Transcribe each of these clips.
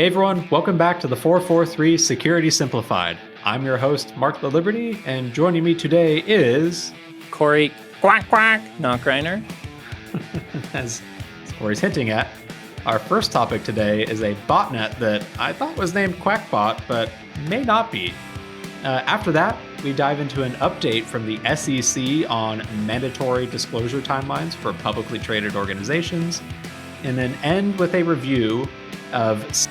Hey everyone, welcome back to the 443 Security Simplified. I'm your host, Mark the Liberty, and joining me today is... Corey Quack Quack Knockreiner. As Corey's hinting at, our first topic today is a botnet that I thought was named Qakbot, but may not be. After that, we dive into an update from the SEC on mandatory disclosure timelines for publicly traded organizations, and then end with a review of CISA's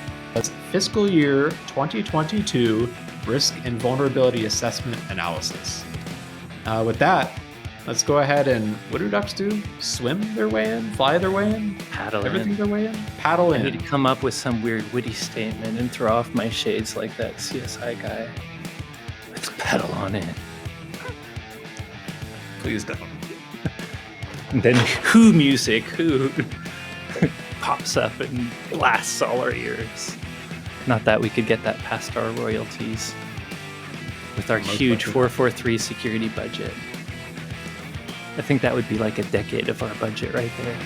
fiscal year 2022 risk and vulnerability assessment analysis. With that, let's go ahead and what do ducks do? Swim their way in? Fly their way in? Paddle Everything in. their way in? Paddle in. I need to come up with some weird witty statement and throw off my shades like that CSI guy. Let's paddle on in. Please don't. And then Who music, Who pops up and blasts all our ears. Not that we could get that past our royalties with our huge 443 security budget. I think that would be like a decade of our budget right there.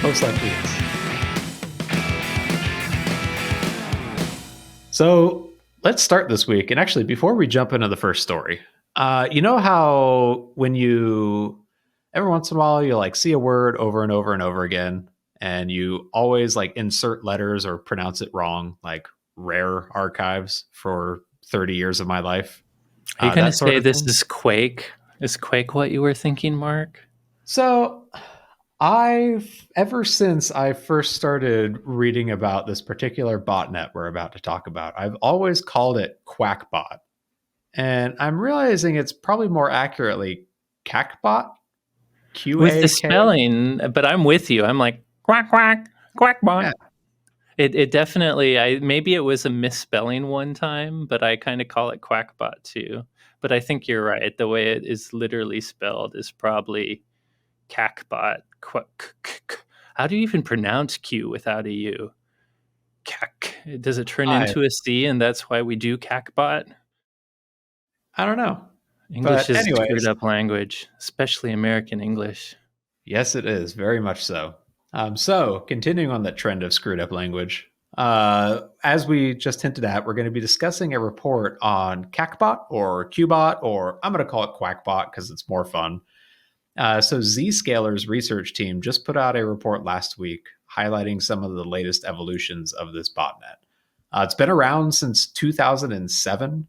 Most likely is. So let's start this week. And actually, before we jump into the first story, you know how when you, every once in a while, you like see a word over and over and over again, and you always like insert letters or pronounce it wrong, like rare archives for 30 years of my life. Are you going to say this is Quake? Is Quake what you were thinking, Mark? So ever since I first started reading about this particular botnet we're about to talk about, I've always called it Qakbot. And I'm realizing it's probably more accurately Qakbot. Q-A-K. With the spelling, but I'm with you. I'm like, quack, quack, Qakbot. Yeah. It definitely, maybe it was a misspelling one time, but I kind of call it Qakbot too. But I think you're right. The way it is literally spelled is probably Qakbot. How do you even pronounce Q without a U? Kak. Does it turn into a C and that's why we do Qakbot? I don't know. English is a screwed up language, especially American English. Yes, it is. Very much so. So continuing on that trend of screwed up language, as we just hinted at, we're going to be discussing a report on Qakbot or Qbot, or I'm going to call it Qakbot because it's more fun. So Zscaler's research team just put out a report last week highlighting some of the latest evolutions of this botnet. It's been around since 2007.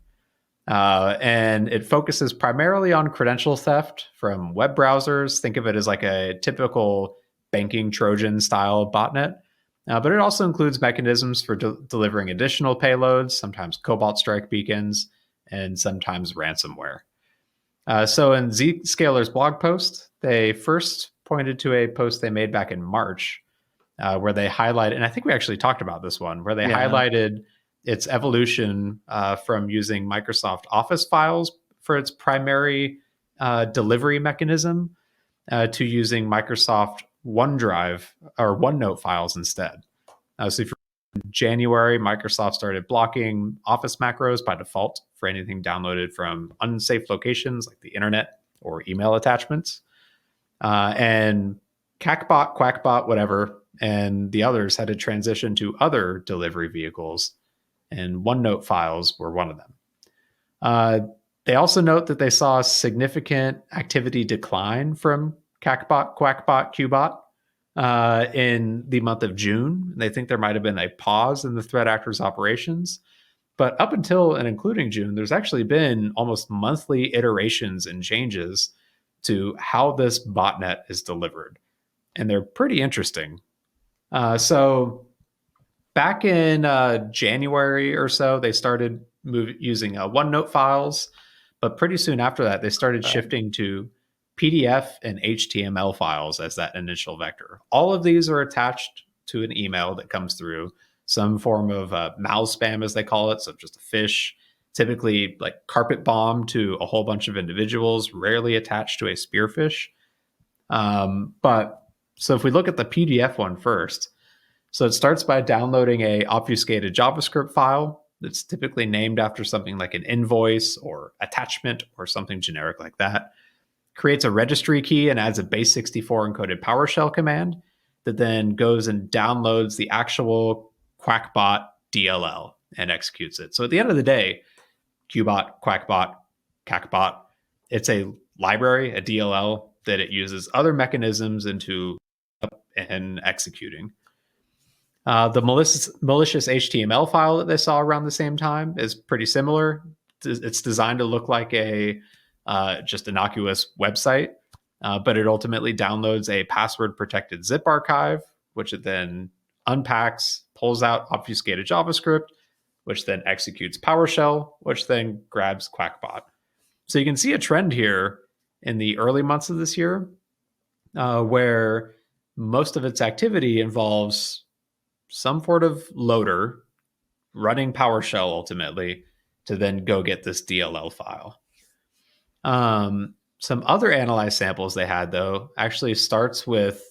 And it focuses primarily on credential theft from web browsers. Think of it as like a typical banking Trojan style botnet. But it also includes mechanisms for delivering additional payloads, sometimes Cobalt Strike beacons, and sometimes ransomware. So in Zscaler's blog post, they first pointed to a post they made back in March where they highlighted, and I think we actually talked about this one, where they highlighted its evolution from using Microsoft Office files for its primary delivery mechanism to using Microsoft OneDrive or OneNote files instead. So if in January, Microsoft started blocking Office macros by default for anything downloaded from unsafe locations like the internet or email attachments. And Qakbot, Qakbot, whatever, and the others had to transition to other delivery vehicles, and OneNote files were one of them. They also note that they saw a significant activity decline from Qakbot, Qakbot, Qbot in the month of June. They think there might have been a pause in the threat actors' operations. But up until and including June, there's actually been almost monthly iterations and changes to how this botnet is delivered. And they're pretty interesting. So back in January or so, they started using OneNote files. But pretty soon after that, they started shifting to PDF and HTML files as that initial vector. All of these are attached to an email that comes through, some form of mal spam, as they call it. So just a phish, typically like carpet bomb to a whole bunch of individuals, rarely attached to a spearfish. But so if we look at the PDF one first, so it starts by downloading a obfuscated JavaScript file that's typically named after something like an invoice or attachment or something generic like that. Creates a registry key and adds a base64 encoded PowerShell command, that then goes and downloads the actual Qakbot DLL and executes it. So at the end of the day, Qbot, Qakbot, Qakbot, it's a library, a DLL, that it uses other mechanisms into and executing. The malicious HTML file that they saw around the same time is pretty similar. It's designed to look like a just innocuous website, but it ultimately downloads a password-protected zip archive, which it then unpacks, pulls out obfuscated JavaScript, which then executes PowerShell, which then grabs Qakbot. So you can see a trend here in the early months of this year, where most of its activity involves some sort of loader running PowerShell ultimately to then go get this DLL file. Some other analyzed samples they had, though, actually starts with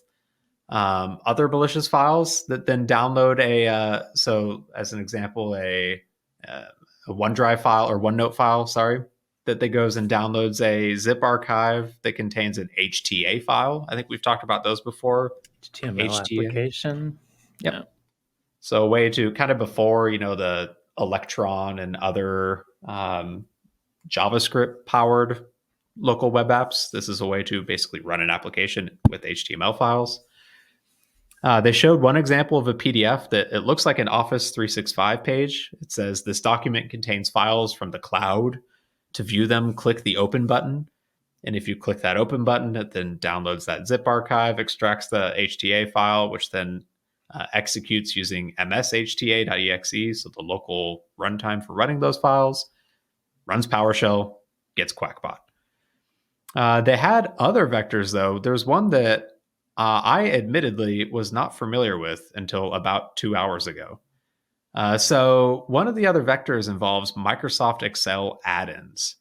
other malicious files that then download so as an example, a OneDrive file or OneNote file, that goes and downloads a zip archive that contains an HTA file. I think we've talked about those before. HTML application. Yep. Yeah. So a way to kind of before, the Electron and other JavaScript powered local web apps, this is a way to basically run an application with HTML files. They showed one example of a PDF that it looks like an Office 365 page. It says this document contains files from the cloud. To view them, click the open button. And if you click that open button, it then downloads that zip archive, extracts the HTA file, which then executes using mshta.exe, so the local runtime for running those files, runs PowerShell, gets Qakbot. They had other vectors, though. There's one that I admittedly was not familiar with until about 2 hours ago. So one of the other vectors involves Microsoft Excel add-ins,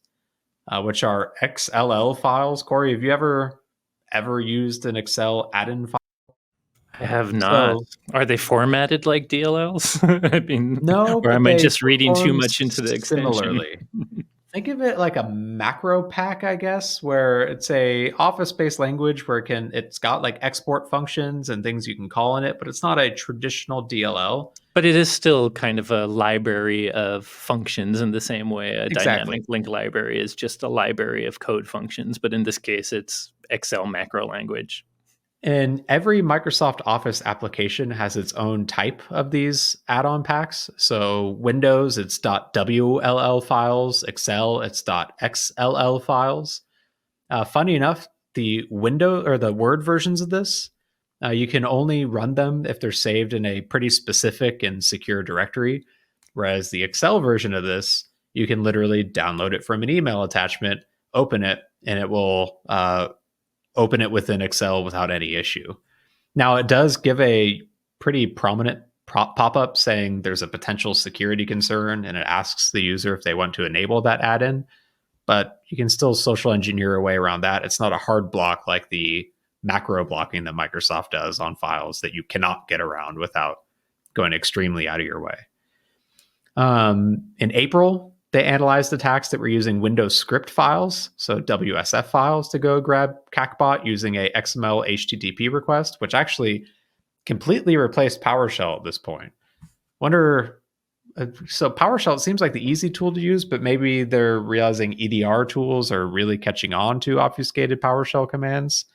which are XLL files. Corey, have you ever used an Excel add-in file? I have not. So, are they formatted like DLLs? I mean, no, or am I just reading too much into the extension? Similarly. Think of it like a macro pack, I guess, where it's a Office-based language where it's got like export functions and things you can call in it, but it's not a traditional DLL. But it is still kind of a library of functions in the same way a dynamic link library is just a library of code functions. But in this case, it's Excel macro language. And every Microsoft Office application has its own type of these add-on packs. So Windows, it's .wll files. Excel, it's .xll files. Funny enough, the Windows or the Word versions of this, you can only run them if they're saved in a pretty specific and secure directory. Whereas the Excel version of this, you can literally download it from an email attachment, open it, and it will open it within Excel without any issue. Now, it does give a pretty prominent pop-up saying there's a potential security concern, and it asks the user if they want to enable that add-in, but you can still social engineer a way around that. It's not a hard block like the macro blocking that Microsoft does on files that you cannot get around without going extremely out of your way. In April, they analyzed attacks that were using Windows script files, so WSF files, to go grab Qakbot using a XML HTTP request, which actually completely replaced PowerShell at this point. So PowerShell, it seems like the easy tool to use, but maybe they're realizing EDR tools are really catching on to obfuscated PowerShell commands,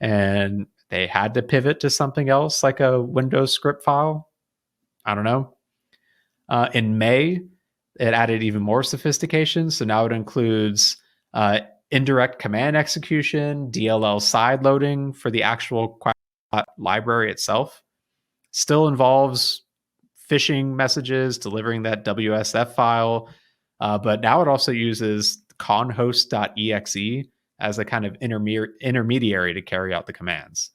and they had to pivot to something else like a Windows script file. I don't know. In May, it added even more sophistication. So now it includes indirect command execution, DLL side loading for the actual Qakbot library itself. Still involves phishing messages, delivering that WSF file, but now it also uses conhost.exe as a kind of intermediary to carry out the commands.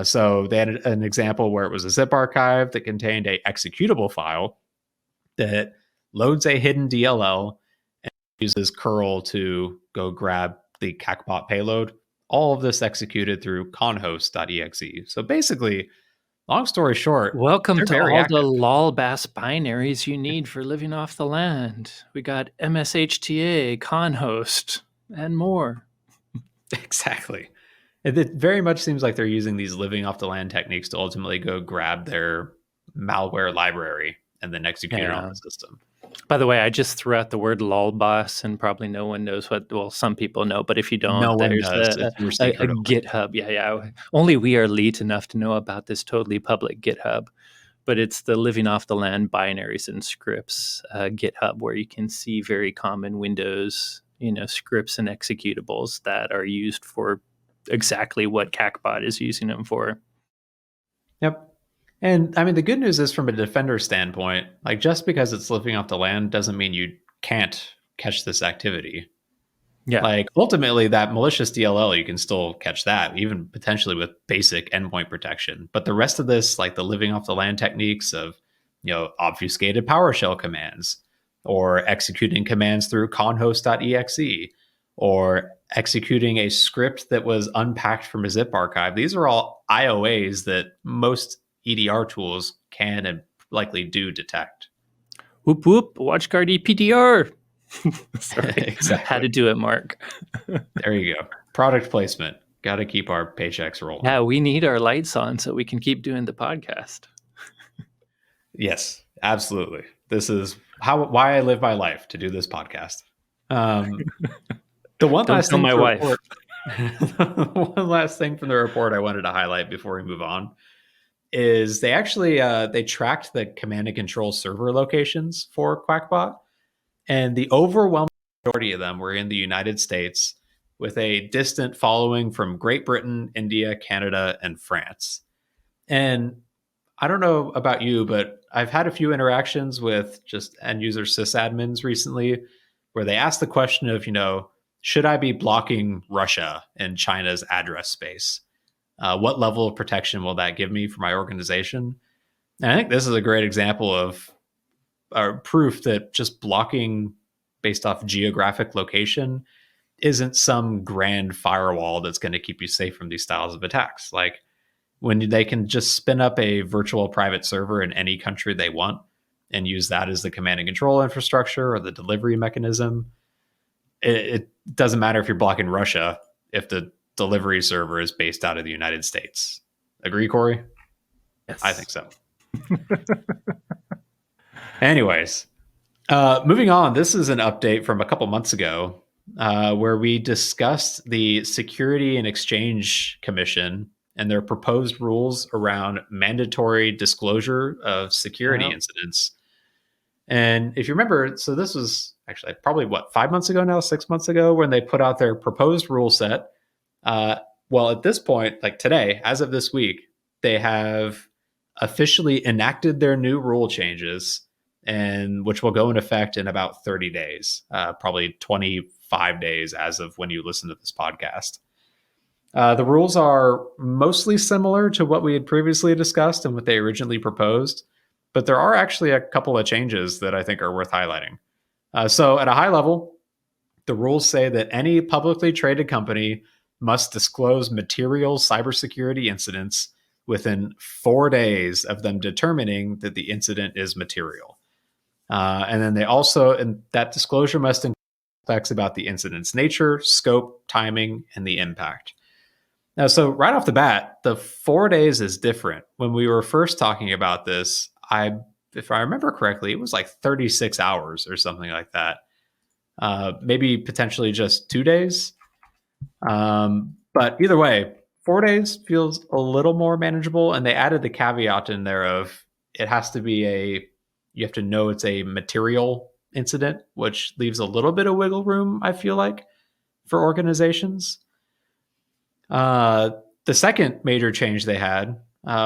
So they had an example where it was a zip archive that contained a executable file that loads a hidden DLL and uses curl to go grab the Qakbot payload. All of this executed through conhost.exe. So basically, long story short, welcome to all the lolbass binaries you need for living off the land. We got MSHTA, conhost, and more. Exactly. It very much seems like they're using these living off the land techniques to ultimately go grab their malware library and then execute it on Yeah. the system. By the way, I just threw out the word lolboss, and probably no one knows what. Well, some people know, but if you No don't, one there's does. It's your a secret only. GitHub. Yeah. Only we are elite enough to know about this totally public GitHub. But it's the living off the land binaries and scripts GitHub, where you can see very common Windows, scripts and executables that are used for exactly what Qakbot is using them for. Yep. And I mean, the good news is from a defender standpoint, like just because it's living off the land doesn't mean you can't catch this activity. Yeah. Like ultimately, that malicious DLL, you can still catch that, even potentially with basic endpoint protection. But the rest of this, like the living off the land techniques of, obfuscated PowerShell commands, or executing commands through conhost.exe, or executing a script that was unpacked from a zip archive. These are all IOAs that most EDR tools can and likely do detect. Whoop whoop. WatchGuard EPDR. Sorry, Exactly. had to do it, Mark. There you go. Product placement. Got to keep our paychecks rolling. Yeah, we need our lights on so we can keep doing the podcast. Yes, absolutely. This is why I live my life, to do this podcast. The one Don't last tell thing my to wife. report, one last thing from the report I wanted to highlight before we move on is they actually they tracked the command and control server locations for Qakbot, and the overwhelming majority of them were in the United States, with a distant following from Great Britain, India, Canada, and France. And I don't know about you, but I've had a few interactions with just end user sysadmins recently where they ask the question of, should I be blocking Russia and China's address space? What level of protection will that give me for my organization? And I think this is a great example of proof that just blocking based off geographic location isn't some grand firewall that's going to keep you safe from these styles of attacks. Like when they can just spin up a virtual private server in any country they want and use that as the command and control infrastructure or the delivery mechanism, it doesn't matter if you're blocking Russia if the delivery server is based out of the United States. Agree, Corey? Yes. I think so. Anyways, moving on, this is an update from a couple months ago where we discussed the Security and Exchange Commission and their proposed rules around mandatory disclosure of security incidents. And if you remember, so this was actually probably 5 months ago now, 6 months ago, when they put out their proposed rule set. Well, at this point, like today, as of this week, they have officially enacted their new rule changes, and which will go in effect in about 30 days, probably 25 days as of when you listen to this podcast. The rules are mostly similar to what we had previously discussed and what they originally proposed, but there are actually a couple of changes that I think are worth highlighting. So, at a high level, the rules say that any publicly traded company must disclose material cybersecurity incidents within 4 days of them determining that the incident is material. And then they also, and that disclosure must include facts about the incident's nature, scope, timing, and the impact. Now, so right off the bat, the 4 days is different. When we were first talking about this, if I remember correctly, it was like 36 hours or something like that. Maybe potentially just 2 days. But either way, 4 days feels a little more manageable. And they added the caveat in there of it has to be you have to know it's a material incident, which leaves a little bit of wiggle room, I feel like, for organizations. The second major change they had,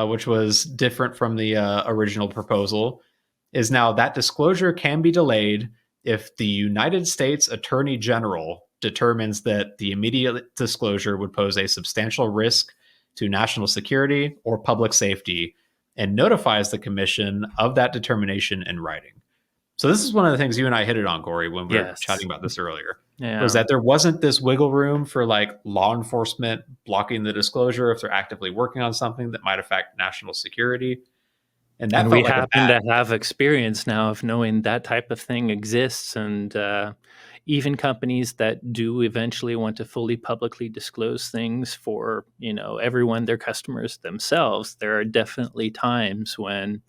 which was different from the original proposal, is now that disclosure can be delayed if the United States Attorney General determines that the immediate disclosure would pose a substantial risk to national security or public safety and notifies the commission of that determination in writing. So this is one of the things you and I hit it on, Corey, when we were chatting about this earlier. Yeah. Was that there wasn't this wiggle room for like law enforcement blocking the disclosure if they're actively working on something that might affect national security. And we felt like happen to have experience now of knowing that type of thing exists. And even companies that do eventually want to fully publicly disclose things for, everyone, their customers themselves, there are definitely times when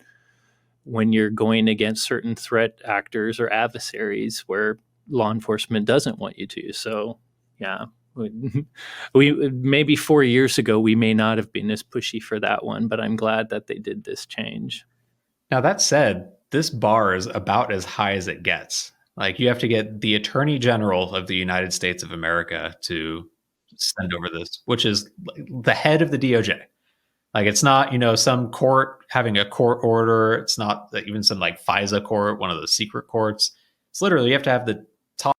you're going against certain threat actors or adversaries where law enforcement doesn't want you to. So, yeah, we maybe 4 years ago we may not have been as pushy for that one, but I'm glad that they did this change. Now, that said, this bar is about as high as it gets. Like, you have to get the Attorney General of the United States of America to send over this, which is the head of the DOJ. Like, it's not, some court having a court order. It's not even some like FISA court, one of the secret courts. It's literally, you have to have the top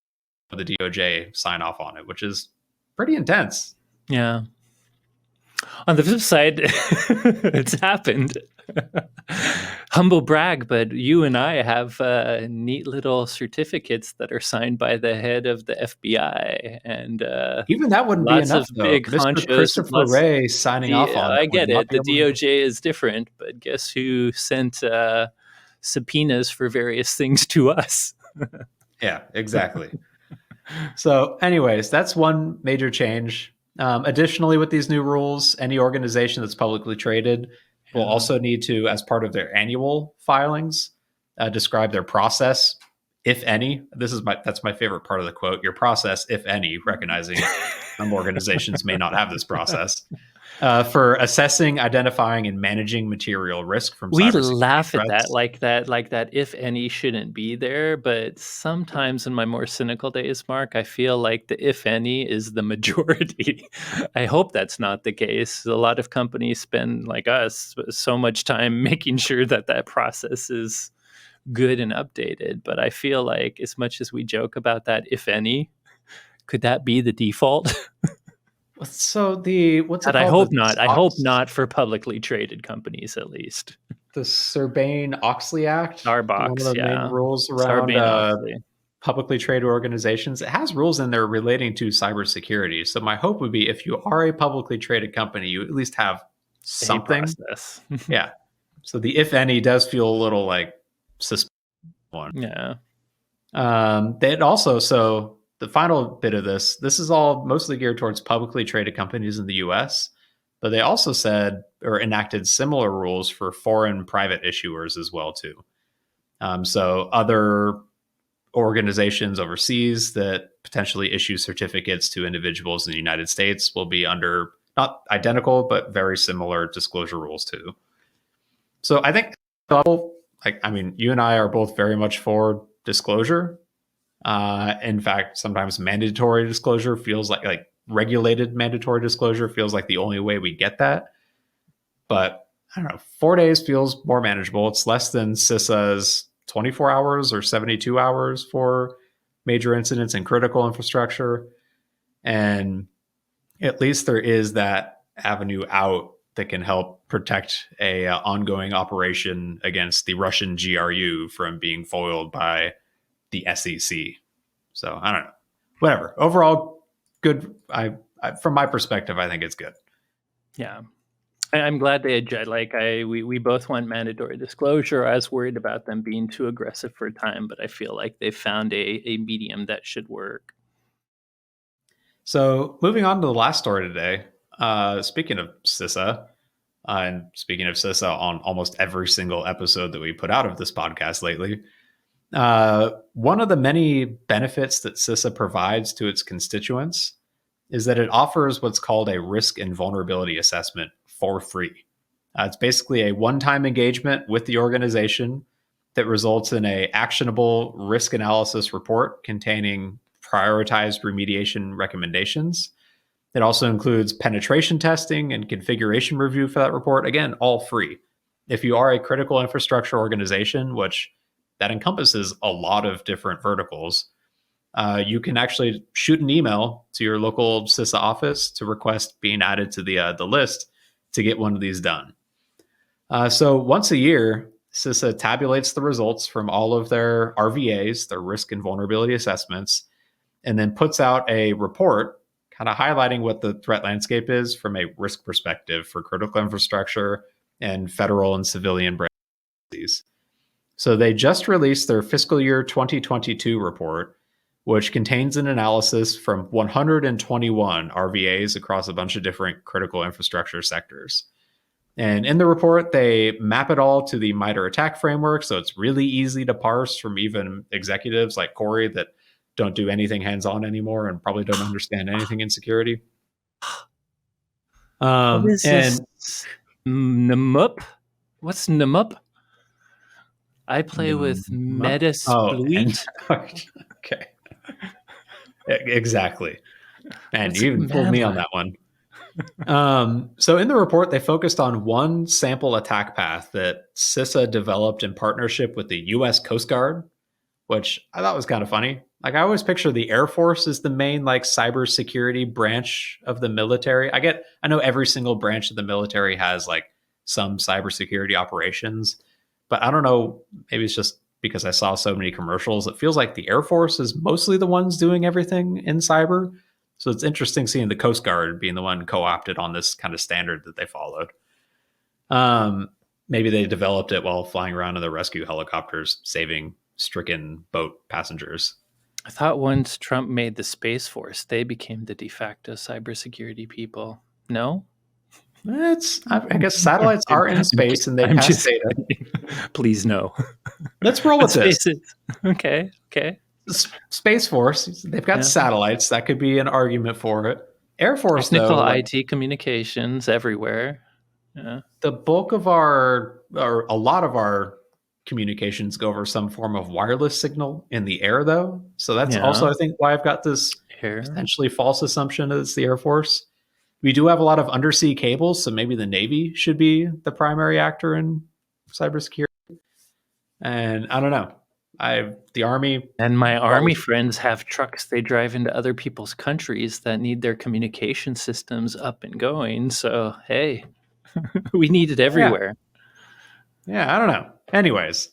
of the DOJ sign off on it, which is pretty intense. Yeah. On the flip side, it's happened. Humble brag, but you and I have neat little certificates that are signed by the head of the FBI, and even that wouldn't be lots enough, of though. big Mr. honchos. Christopher Wray signing off on I it would get not it. be The able to- DOJ is different, but guess who sent subpoenas for various things to us? Yeah, exactly. So, anyways, that's one major change. Additionally, with these new rules, any organization that's publicly traded will also need to, as part of their annual filings, describe their process, if any. That's my favorite part of the quote. Your process, if any, recognizing some organizations may not have this process. For assessing, identifying, and managing material risk from We cybersecurity laugh at threats. like that if any shouldn't be there, but sometimes in my more cynical days, Mark, I feel like the if any is the majority. I hope that's not the case. A lot of companies spend, like us, so much time making sure that that process is good and updated, but I feel like as much as we joke about that if any, could that be the default? So what's it And I called? hope not. I hope not for publicly traded companies, at least. The Sarbanes-Oxley Act, one of Starbucks, the main yeah. rules around Sarbanes-Oxley. publicly traded organizations. It has rules in there relating to cybersecurity. So my hope would be if you are a publicly traded company, you at least have something. Process. Yeah. So the if any does feel a little like suspicious one. Yeah. So the final bit of this is all mostly geared towards publicly traded companies in the US, but they also said or enacted similar rules for foreign private issuers as well too. So other organizations overseas that potentially issue certificates to individuals in the United States will be under not identical, but very similar disclosure rules too. So I think, you and I are both very much for disclosure. In fact, sometimes mandatory disclosure feels like regulated mandatory disclosure feels like the only way we get that. But I don't know, 4 days feels more manageable. It's less than CISA's 24 hours or 72 hours for major incidents and critical infrastructure. And at least there is that avenue out that can help protect a ongoing operation against the Russian GRU from being foiled by the SEC. So I don't know. Whatever. Overall, good. From my perspective, I think it's good. Yeah. I'm glad they adjust. We both want mandatory disclosure. I was worried about them being too aggressive for time, but I feel like they found a medium that should work. So moving on to the last story today. Speaking of CISA, and speaking of CISA on almost every single episode that we put out of this podcast lately, one of the many benefits that CISA provides to its constituents is that it offers what's called a risk and vulnerability assessment for free. It's basically a one-time engagement with the organization that results in a actionable risk analysis report containing prioritized remediation recommendations. It also includes penetration testing and configuration review for that report. Again, all free. If you are a critical infrastructure organization, which that encompasses a lot of different verticals, you can actually shoot an email to your local CISA office to request being added to the list to get one of these done. So once a year, CISA tabulates the results from all of their RVAs, their risk and vulnerability assessments, and then puts out a report kind of highlighting what the threat landscape is from a risk perspective for critical infrastructure and federal and civilian branches. So they just released their fiscal year 2022 report, which contains an analysis from 121 RVAs across a bunch of different critical infrastructure sectors. And in the report, they map it all to the MITRE ATT&CK framework, so it's really easy to parse from even executives like Corey that don't do anything hands-on anymore and probably don't understand anything in security. What is and this? NMUP? What's NMUP? I play with Metasploit. Okay, exactly. And What's you a even pulled me on command that one. So in the report, they focused on one sample attack path that CISA developed in partnership with the U.S. Coast Guard, which I thought was kind of funny. Like I always picture the Air Force as the main like cybersecurity branch of the military. I know every single branch of the military has like some cybersecurity operations, but I don't know. Maybe it's just because I saw so many commercials. It feels like the Air Force is mostly the ones doing everything in cyber. So it's interesting seeing the Coast Guard being the one co-opted on this kind of standard that they followed. Maybe they developed it while flying around in the rescue helicopters, saving stricken boat passengers. I thought once Trump made the Space Force, they became the de facto cybersecurity people. No? I guess satellites are in space and they pass data. Please no. Let's roll with this. Okay. Space Force, they've got satellites. That could be an argument for it. Air Force, technical though, IT communications everywhere. Yeah. The bulk of or a lot of our communications go over some form of wireless signal in the air, though. So that's also, I think, why I've got this potentially false assumption that it's the Air Force. We do have a lot of undersea cables, so maybe the Navy should be the primary actor in cybersecurity. And I don't know. The Army and my Army friends have trucks they drive into other people's countries that need their communication systems up and going. So hey, we need it everywhere. Yeah, I don't know. Anyways,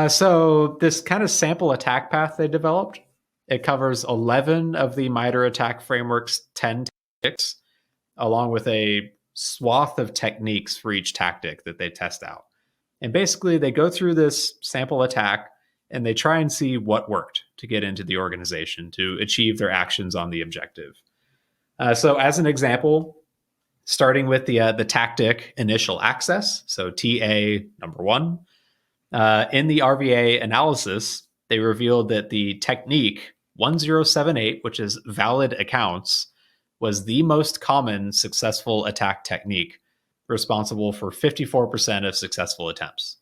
so this kind of sample attack path they developed, it covers 11 of the MITRE ATT&CK framework's 10 tactics, along with a swath of techniques for each tactic that they test out. And basically, they go through this sample attack and they try and see what worked to get into the organization to achieve their actions on the objective. So, as an example, starting with the tactic initial access, so TA number 1, in the RVA analysis, they revealed that the technique 1078, which is valid accounts, was the most common successful attack technique, responsible for 54% of successful attempts.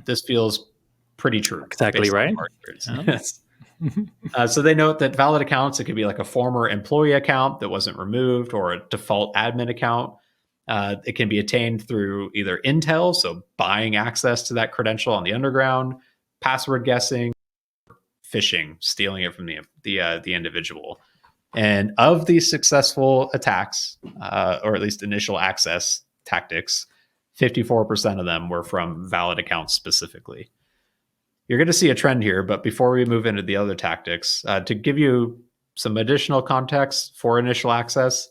This feels pretty true. Exactly right. Yes. So they note that valid accounts, it could be like a former employee account that wasn't removed or a default admin account. It can be attained through either intel, so buying access to that credential on the underground, password guessing, phishing, stealing it from the individual. And of these successful attacks, or at least initial access tactics, 54% of them were from valid accounts specifically. You're going to see a trend here, but before we move into the other tactics, to give you some additional context for initial access,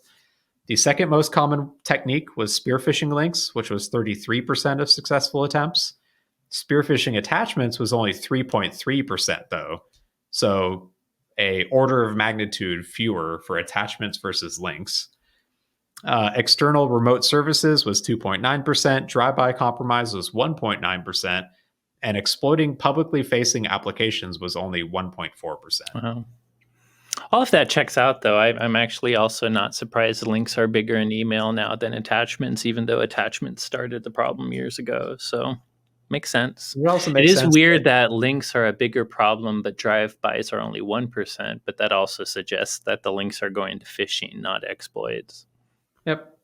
the second most common technique was spear phishing links, which was 33% of successful attempts. Spear phishing attachments was only 3.3%, though. So a order of magnitude fewer for attachments versus links. External remote services was 2.9%. Drive-by compromise was 1.9%. And exploiting publicly facing applications was only 1.4%. Wow. All of that checks out, though. I'm actually also not surprised links are bigger in email now than attachments, even though attachments started the problem years ago. So makes sense. It is weird that links are a bigger problem, but drive-bys are only 1%. But that also suggests that the links are going to phishing, not exploits. Yep.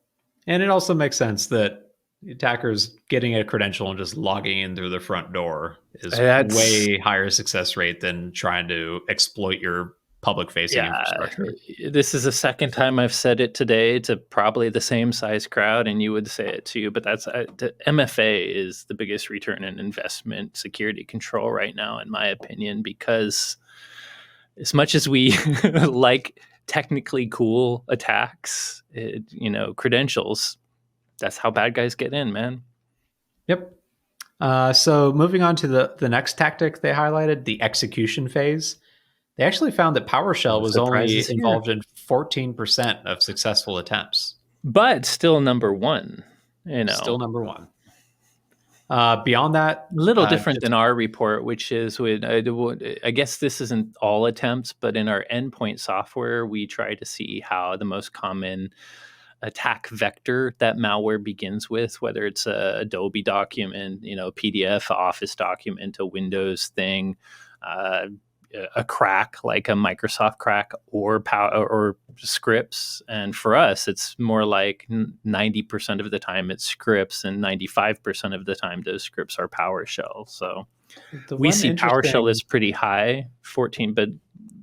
And it also makes sense that attackers getting a credential and just logging in through the front door is way higher success rate than trying to exploit your public-facing infrastructure. This is the second time I've said it today to probably the same size crowd, and you would say it too. But that's the MFA is the biggest return on investment security control right now, in my opinion, because as much as we like technically cool attacks, credentials, that's how bad guys get in, man. Yep. So moving on to the next tactic they highlighted, the execution phase. They actually found that PowerShell No was only surprises here. involved in 14% of successful attempts. But still number one, you Still know. number one. Beyond that, A little different just than our report, which is with, I guess this isn't all attempts, but in our endpoint software, we try to see how the most common attack vector that malware begins with, whether it's a Adobe document, PDF, Office document, a Windows thing, uh, a crack like a Microsoft crack, or or scripts. And for us, it's more like 90% of the time it's scripts, and 95% of the time those scripts are PowerShell. So the we one see PowerShell interesting is pretty high, 14, but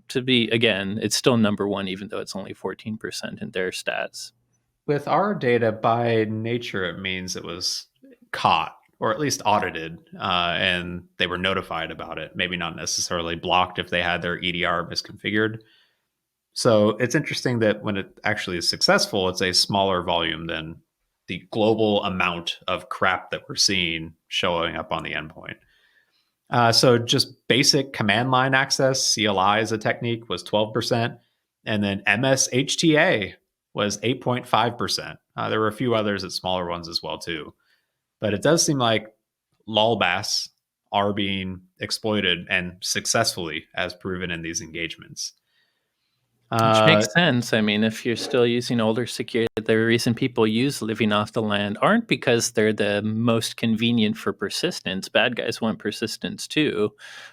to be, again, it's still number one, even though it's only 14% in their stats. with our data, by nature, it means it was caught or at least audited, and they were notified about it. Maybe not necessarily blocked if they had their EDR misconfigured. So it's interesting that when it actually is successful, it's a smaller volume than the global amount of crap that we're seeing showing up on the endpoint. So just basic command line access, CLI as a technique, was 12%. And then MSHTA was 8.5%. There were a few others at smaller ones as well, too. But it does seem like lolbass are being exploited and successfully, as proven in these engagements. Which Uh, makes sense. I mean, if you're still using older security, the reason people use living off the land aren't because they're the most convenient for persistence. Bad guys want persistence too,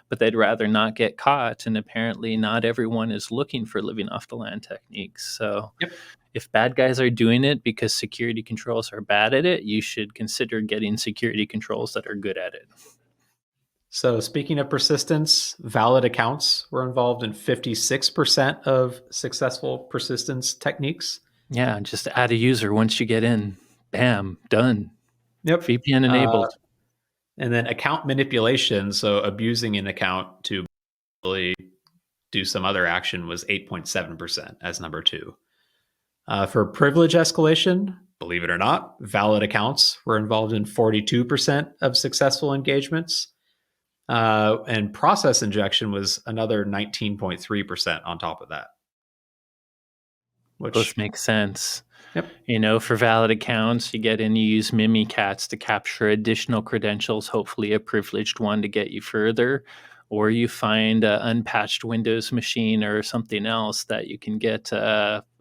but they'd rather not get caught. And apparently, not everyone is looking for living off the land techniques. So, yep. if bad guys are doing it because security controls are bad at it, you should consider getting security controls that are good at it. So, speaking of persistence, valid accounts were involved in 56% of successful persistence techniques. Yeah, just add a user once you get in. Bam, done. Yep. VPN enabled. And then account manipulation, so abusing an account to really do some other action, was 8.7% as number two. For privilege escalation, believe it or not, valid accounts were involved in 42% of successful engagements. And process injection was another 19.3% on top of that. Both Which, make sense. yep. For valid accounts, you get in, you use Mimikatz to capture additional credentials, hopefully a privileged one to get you further, or you find an unpatched Windows machine or something else that you can get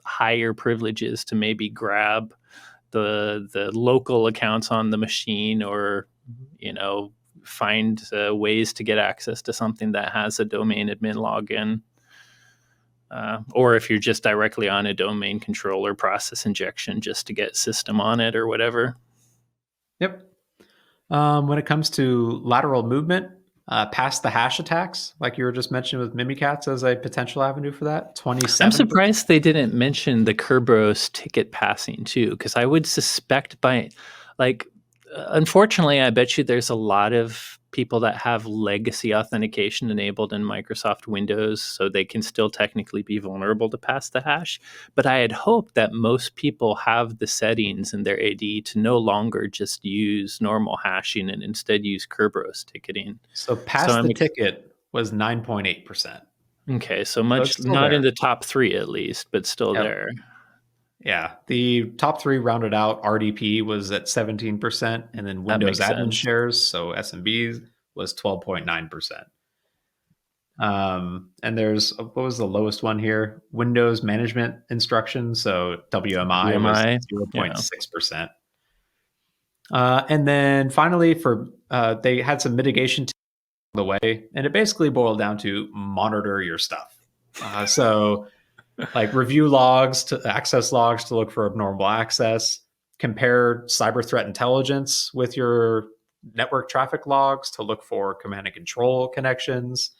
higher privileges to maybe grab the local accounts on the machine, or find ways to get access to something that has a domain admin login. Or if you're just directly on a domain controller, process injection just to get system on it or whatever. Yep. When it comes to lateral movement, past the hash attacks, like you were just mentioning with Mimikatz as a potential avenue for that, I'm 27%. surprised they didn't mention the Kerberos ticket passing too, because I would suspect unfortunately, I bet you there's a lot of people that have legacy authentication enabled in Microsoft Windows, so they can still technically be vulnerable to pass the hash. But I had hoped that most people have the settings in their AD to no longer just use normal hashing and instead use Kerberos ticketing. So So past the ticket was 9.8%. okay, so So much it's still not in there. the top three at least, but still Yep. there. Yeah. The top three rounded out. RDP was at 17%, and then That Windows makes admin sense. shares, so SMBs, was 12.9%. And there's, what was the lowest one here? Windows management instructions, so WMI was WMI, yeah, 0.6%. And then finally, they had some mitigation the way, and it basically boiled down to monitor your stuff. So like review logs to access logs to look for abnormal access, compare cyber threat intelligence with your network traffic logs to look for command and control connections,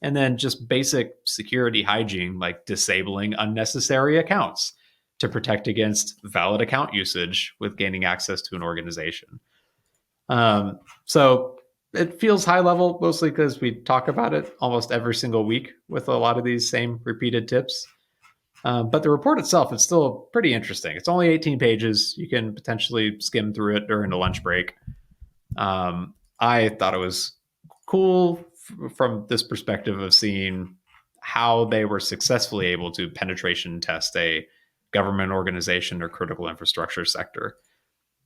and then just basic security hygiene like disabling unnecessary accounts to protect against valid account usage with gaining access to an organization. So it feels high level mostly because we talk about it almost every single week with a lot of these same repeated tips. But the report itself is still pretty interesting. It's only 18 pages. You can potentially skim through it during a lunch break. I thought it was cool from this perspective of seeing how they were successfully able to penetration test a government organization or critical infrastructure sector.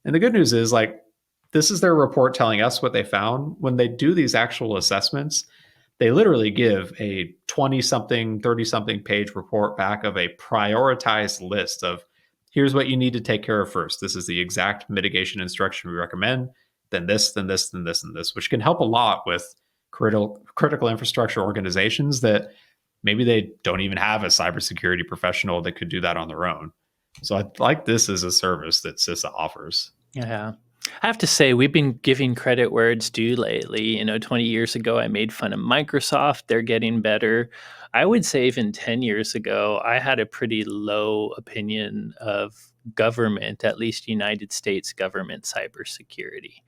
And the good news is, like, this is their report telling us what they found. When they do these actual assessments, they literally give a 20 something, 30 something page report back of a prioritized list of here's what you need to take care of first. This is the exact mitigation instruction we recommend. Then this, then this, then this, and this, which can help a lot with critical infrastructure organizations that maybe they don't even have a cybersecurity professional that could do that on their own. So I like this as a service that CISA offers. Yeah. I have to say, we've been giving credit where it's due lately. 20 years ago, I made fun of Microsoft. They're getting better. I would say even 10 years ago, I had a pretty low opinion of government, at least United States government cybersecurity.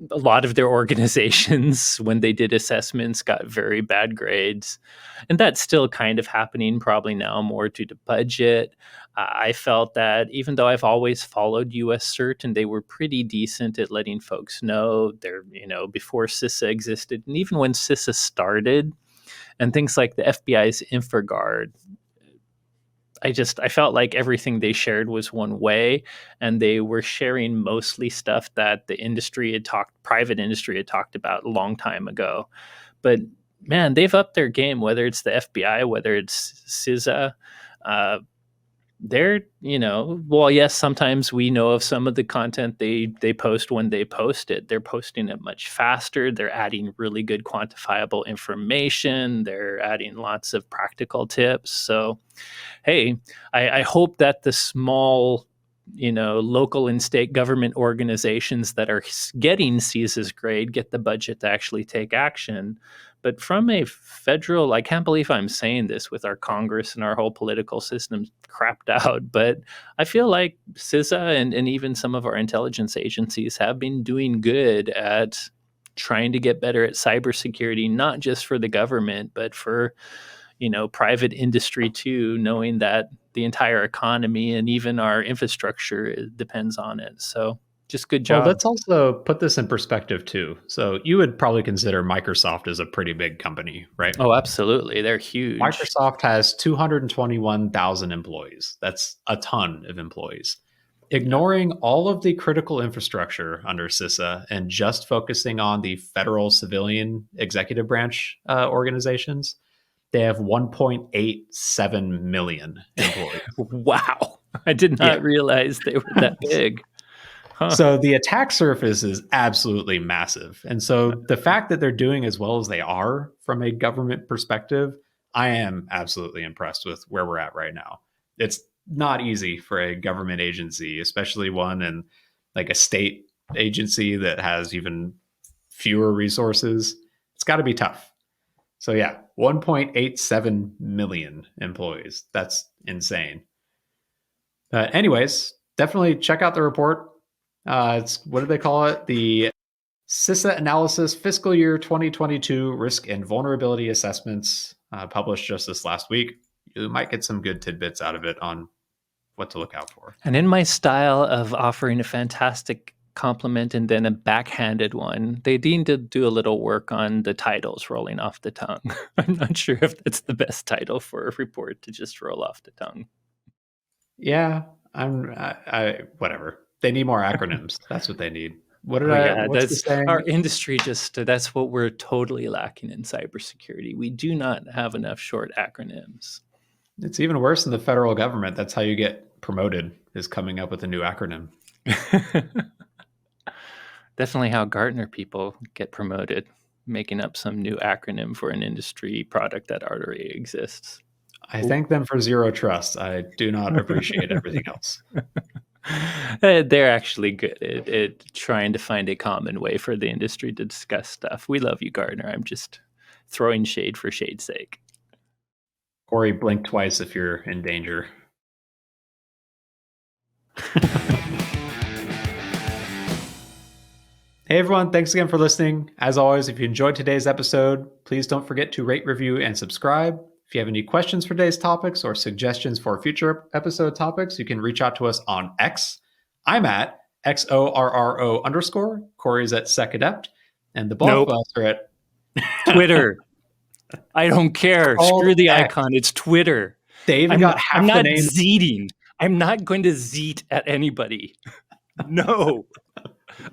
A lot of their organizations, when they did assessments, got very bad grades. And that's still kind of happening, probably now more due to budget. I felt that even though I've always followed US CERT and they were pretty decent at letting folks know they're, before CISA existed, and even when CISA started, and things like the FBI's InfraGard, I felt like everything they shared was one way, and they were sharing mostly stuff that private industry had talked about a long time ago. But man, they've upped their game, whether it's the FBI, whether it's CISA. They're, well, yes, sometimes we know of some of the content they post when they post it. They're posting it much faster. They're adding really good quantifiable information. They're adding lots of practical tips. So, hey, I hope that the small, local and state government organizations that are getting CISA's grade get the budget to actually take action. But from a federal, I can't believe I'm saying this with our Congress and our whole political system crapped out, but I feel like CISA and even some of our intelligence agencies have been doing good at trying to get better at cybersecurity, not just for the government, but for private industry too, knowing that the entire economy and even our infrastructure depends on it. So just good job. Well, let's also put this in perspective too. So you would probably consider Microsoft as a pretty big company, right? Oh, absolutely. They're huge. Microsoft has 221,000 employees. That's a ton of employees. Ignoring all of the critical infrastructure under CISA and just focusing on the federal civilian executive branch organizations, they have 1.87 million employees. Wow. I did not realize they were that big. Huh. So the attack surface is absolutely massive. And so the fact that they're doing as well as they are from a government perspective, I am absolutely impressed with where we're at right now. It's not easy for a government agency, especially one in like a state agency that has even fewer resources. It's got to be tough. So yeah, 1.87 million employees. That's insane. Anyways, definitely check out the report. It's, what do they call it? The CISA Analysis Fiscal Year 2022 Risk and Vulnerability Assessments, published just this last week. You might get some good tidbits out of it on what to look out for. And in my style of offering a fantastic compliment and then a backhanded one, they need to do a little work on the titles rolling off the tongue. I'm not sure if that's the best title for a report to just roll off the tongue. Yeah, I whatever. They need more acronyms. That's what they need. What's the saying? Our industry that's what we're totally lacking in cybersecurity. We do not have enough short acronyms. It's even worse in the federal government. That's how you get promoted, is coming up with a new acronym. Definitely how Gartner people get promoted, making up some new acronym for an industry product that already exists. I thank them for zero trust. I do not appreciate everything else. They're actually good at trying to find a common way for the industry to discuss stuff. We love you, Gartner. I'm just throwing shade for shade's sake. Corey, blink twice if you're in danger. Hey everyone, thanks again for listening. As always, if you enjoyed today's episode, please don't forget to rate, review, and subscribe. If you have any questions for today's topics or suggestions for future episode topics, you can reach out to us on X. I'm at XORRO_. Corey's at SecAdept. And the both of us are at Twitter. I don't care. called Screw the X. icon. It's Twitter. They even got half I'm the not name. zeeting. I'm not going to zeet at anybody. No.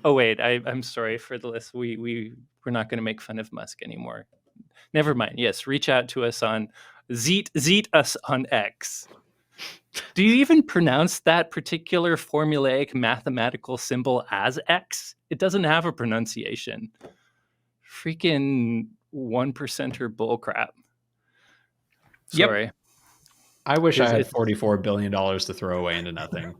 Oh wait, I'm sorry for the list. We're not going to make fun of Musk anymore. Never mind. Yes, reach out to us on zeet us on X. Do you even pronounce that particular formulaic mathematical symbol as X? It doesn't have a pronunciation. Freaking 1%er bullcrap. Sorry. Yep. I wish I had $44 billion to throw away into nothing.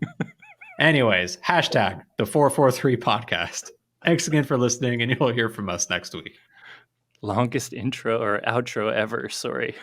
Anyways, hashtag the 443 podcast. Thanks again for listening, and you'll hear from us next week. Longest intro or outro ever. Sorry.